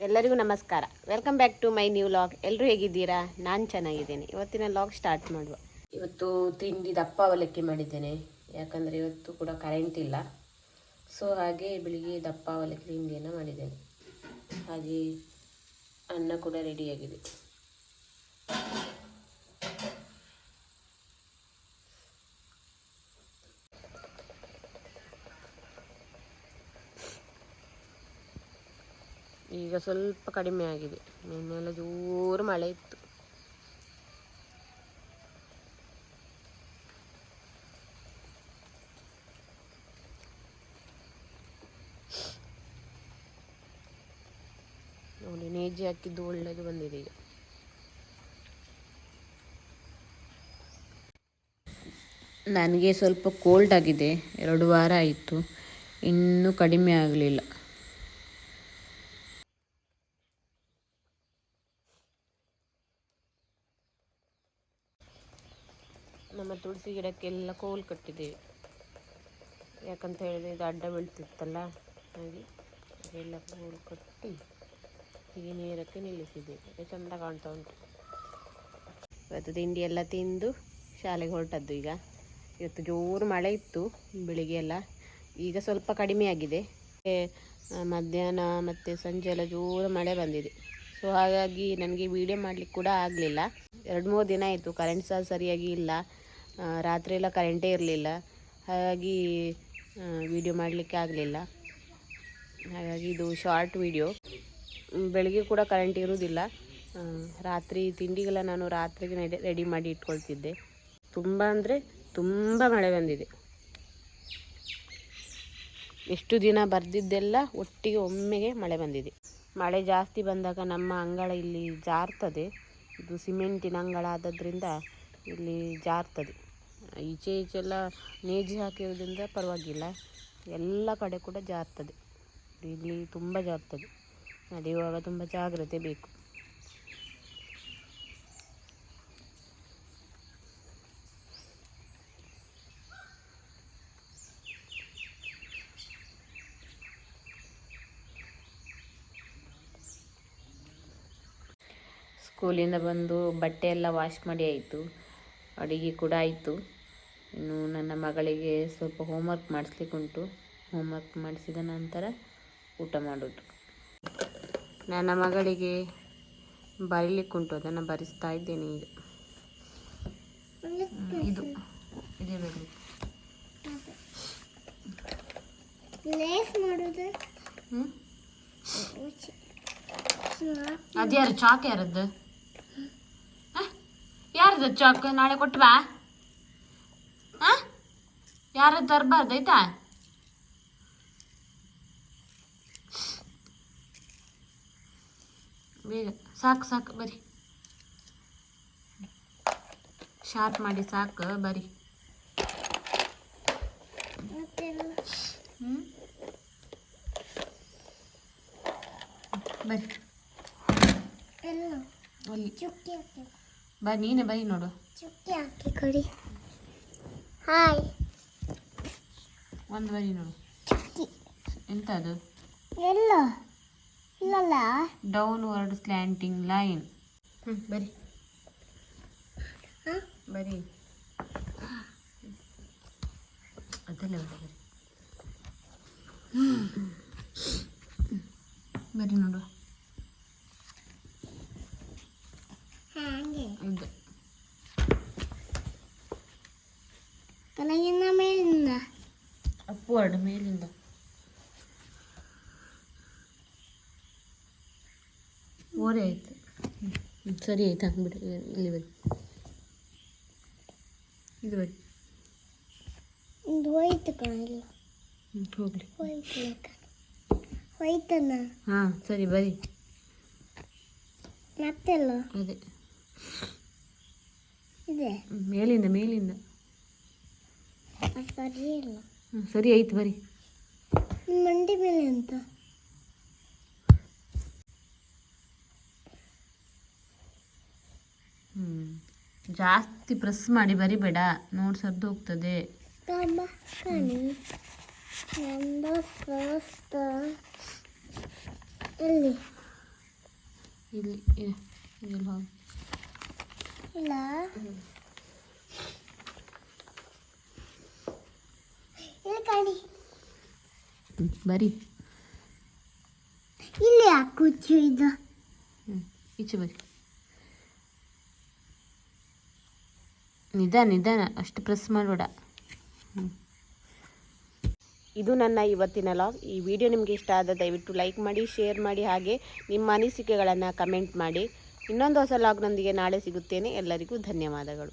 ಎಲ್ಲರಿಗೂ ನಮಸ್ಕಾರ. Welcome back to my new vlog. ಎಲ್ಲರೂ ಹೇಗಿದ್ದೀರಾ? ನಾನು ಚೆನ್ನಾಗಿದ್ದೇನೆ. ಇವತ್ತಿನ ಲಾಗ್ ಸ್ಟಾರ್ಟ್ ಮಾಡುವ. ಇವತ್ತು ತಿಂಡಿ ದಪ್ಪ ಅವಲಕ್ಕಿ ಮಾಡಿದ್ದೇನೆ, ಯಾಕಂದರೆ ಇವತ್ತು ಕೂಡ ಕರೆಂಟ್ ಇಲ್ಲ. ಸೊ ಹಾಗೆ ಬೆಳಿಗ್ಗೆ ದಪ್ಪ ಅವಲಕ್ಕಿ ತಿಂಡಿಯನ್ನು ಮಾಡಿದ್ದೇನೆ. ಹಾಗೆ ಅನ್ನ ಕೂಡ ರೆಡಿಯಾಗಿದೆ. ಈಗ ಸ್ವಲ್ಪ ಕಡಿಮೆ ಆಗಿದೆ. ನಿನ್ನೆಲ್ಲ ಜೋರು ಮಳೆ ಇತ್ತು. ನೋಡಿ, ನೇಜಿ ಹಾಕಿದ್ದು ಒಳ್ಳೆಯದು ಬಂದಿದೆ. ಈಗ ನನಗೆ ಸ್ವಲ್ಪ ಕೋಲ್ಡ್ ಆಗಿದೆ. 2 ವಾರ ಆಯಿತು, ಇನ್ನೂ ಕಡಿಮೆ ಆಗಲಿಲ್ಲ. ನಮ್ಮ ತುಳಸಿ ಗಿಡಕ್ಕೆಲ್ಲ ಕೋಲ್ ಕಟ್ಟಿದ್ದೇವೆ. ಯಾಕಂತ ಹೇಳಿದರೆ ಇದು ಅಡ್ಡ ಬೀಳ್ತಿತ್ತಲ್ಲ, ಹಾಗೆ ಅದೆಲ್ಲ ಕೋಲ್ ಕಟ್ಟಿ ಹೀಗೆ ನೇರಕ್ಕೆ ನಿಲ್ಲಿಸಿದ್ದೇವೆ. ಚೆಂದ ಕಾಣ್ತಾ ಉಂಟು. ಇವತ್ತು ತಿಂಡಿ ಎಲ್ಲ ತಿಂದು ಶಾಲೆಗೆ ಹೊರಟದ್ದು. ಈಗ ಇವತ್ತು ಜೋರು ಮಳೆ ಇತ್ತು ಬೆಳಿಗ್ಗೆ ಎಲ್ಲ. ಈಗ ಸ್ವಲ್ಪ ಕಡಿಮೆ ಆಗಿದೆ. ಮಧ್ಯಾಹ್ನ ಮತ್ತು ಸಂಜೆ ಎಲ್ಲ ಜೋರು ಮಳೆ ಬಂದಿದೆ. ಸೊ ಹಾಗಾಗಿ ನನಗೆ ವೀಡಿಯೋ ಮಾಡಲಿಕ್ಕೆ ಕೂಡ ಆಗಲಿಲ್ಲ. 2-3 ದಿನ ಆಯಿತು. ಕರೆಂಟ್ ಸಹ ಸರಿಯಾಗಿ ಇಲ್ಲ. ರಾತ್ರಿ ಎಲ್ಲ ಕರೆಂಟೇ ಇರಲಿಲ್ಲ. ಹಾಗಾಗಿ ವೀಡಿಯೋ ಮಾಡಲಿಕ್ಕೆ ಆಗಲಿಲ್ಲ. ಹಾಗಾಗಿ ಇದು ಶಾರ್ಟ್ ವೀಡಿಯೋ. ಬೆಳಿಗ್ಗೆ ಕೂಡ ಕರೆಂಟ್ ಇರುವುದಿಲ್ಲ. ರಾತ್ರಿ ತಿಂಡಿಗೆಲ್ಲ ನಾನು ರಾತ್ರಿಗೆ ರೆಡಿ ಮಾಡಿ ಇಟ್ಕೊಳ್ತಿದ್ದೆ. ತುಂಬ ಅಂದರೆ ತುಂಬ ಮಳೆ ಬಂದಿದೆ. ಎಷ್ಟು ದಿನ ಬರ್ದಿದ್ದೆಲ್ಲ ಒಟ್ಟಿಗೆ ಒಮ್ಮೆಗೆ ಮಳೆ ಬಂದಿದೆ. ಮಳೆ ಜಾಸ್ತಿ ಬಂದಾಗ ನಮ್ಮ ಅಂಗಳ ಇಲ್ಲಿ ಜಾರ್ತದೆ. ಇದು ಸಿಮೆಂಟಿನ ಅಂಗಳ ಆದದ್ರಿಂದ ಇಲ್ಲಿ ಜಾರ್ತದೆ. ಈಚೆಲ್ಲ ನೇಜಿ ಹಾಕಿರೋದ್ರಿಂದ ಪರವಾಗಿಲ್ಲ. ಎಲ್ಲ ಕಡೆ ಕೂಡ ಜಾರ್ತದೆ. ಇಲ್ಲಿ ತುಂಬ ಜಾರ್ತದೆ. ನಡೆಯುವಾಗ ತುಂಬ ಜಾಗ್ರತೆ ಬೇಕು. ಸ್ಕೂಲಿಂದ ಬಂದು ಬಟ್ಟೆ ಎಲ್ಲ ವಾಶ್ ಮಾಡಿ ಆಯಿತು. ಅಡುಗೆ ಕೂಡ ಆಯಿತು. ಇನ್ನು ನನ್ನ ಮಗಳಿಗೆ ಸ್ವಲ್ಪ ಹೋಮ್ವರ್ಕ್ ಮಾಡಿಸ್ಲಿಕ್ಕುಂಟು. ಹೋಮ್ವರ್ಕ್ ಮಾಡಿಸಿದ ನಂತರ ಊಟ ಮಾಡೋದು. ನನ್ನ ಮಗಳಿಗೆ ಬರೀಲಿಕ್ಕುಂಟು, ಅದನ್ನು ಬರೆಸ್ತಾ ಇದ್ದೇನೆ ಈಗ. ಇದು ಇದೇ ಬರಲಿ. ಅದ್ಯಾರು ಚಾಕ್? ಯಾರದ್ದು ಯಾರದ್ದು ಚಾಕ್? ನಾಳೆ ಕೊಟ್ಟವಾ? ಯಾರದ್ದು ತರಬಾರ್ದು ಆಯ್ತಾ? ಬೇಗ ಸಾಕು ಸಾಕು ಬರಿ. ಶಾರ್ಪ್ ಮಾಡಿ ಸಾಕು ಬರಿ. ಬರಿ ಬರಿ, ನೀನೇ ಬರಿ ನೋಡು. ಹಾಯ್ ಒಂದು ಬರಿ ನೋಡು. ಎಂತ ಅದು? ಇಲ್ಲ ಡೌನ್ವರ್ಡ್ ಸ್ಲ್ಯಾಂಟಿಂಗ್ ಲೈನ್. ಬರಿ ಬರಿ, ಅದೆಲ್ಲ ಬರಿ ಬರಿ ನೋಡು. ಇದು ಕೆಳಗಿಂದ ಮೇಲಿಂದ, ಅಪ್ವರ್ಡ್ ಮೇಲಿಂದ. ಓರೆ ಆಯ್ತು, ಸರಿ ಆಯ್ತು. ಹಂಗ್ಬಿಡಿ, ಇಲ್ಲಿ ಬರಿ. ಇದು ಬರಿ. ಇದು ಹೋಯ್ತು ಕಾಣಿಲ್ಲ. ಹೋಗ್ಲಿ, ಹೋಯ್ತಣ್ಣ. ಹಾಂ ಸರಿ ಬರಿ. ಮತ್ತೆಲ್ಲ ಅದೇ ಇದೆ ಮೇಲಿಂದ ಮೇಲಿಂದ. ಸರಿ ಇಲ್ಲ. ಸರಿ ಆಯ್ತು ಬರಿ. ಮಂಡಿ ಮೇಲೆ ಅಂತ ಜಾಸ್ತಿ ಪ್ರೆಸ್ ಮಾಡಿ ಬರಿಬೇಡ, ನೋಟ್ಸ್ ಹರಿದು ಹೋಗ್ತದೆ. ಎಲ್ಲಿ ಇಲ್ಲಿ ಇದೆಲ್ಲ ಹೋಗಿ ಇಲ್ಲ ಇಲ್ಲಿ ಕಾಣಿ ಬರಿ ಇಲ್ಲಿ ಕುಚ್ಚು ಇದು ಈಚೆ ಬರಿ ನಿಧಾನ ಅಷ್ಟು ಪ್ರೆಸ್ ಮಾಡಬೇಡ. ಇದು ನನ್ನ ಇವತ್ತಿನ ಲಾಗ್. ಈ ವಿಡಿಯೋ ನಿಮಗೆ ಇಷ್ಟ ಆದ ದಯವಿಟ್ಟು ಲೈಕ್ ಮಾಡಿ, ಶೇರ್ ಮಾಡಿ, ಹಾಗೆ ನಿಮ್ಮ ಅನಿಸಿಕೆಗಳನ್ನು ಕಮೆಂಟ್ ಮಾಡಿ. ಇನ್ನೊಂದು ಹೊಸ ಲಾಗ್ನೊಂದಿಗೆ ನಾಳೆ ಸಿಗುತ್ತೇನೆ. ಎಲ್ಲರಿಗೂ ಧನ್ಯವಾದಗಳು.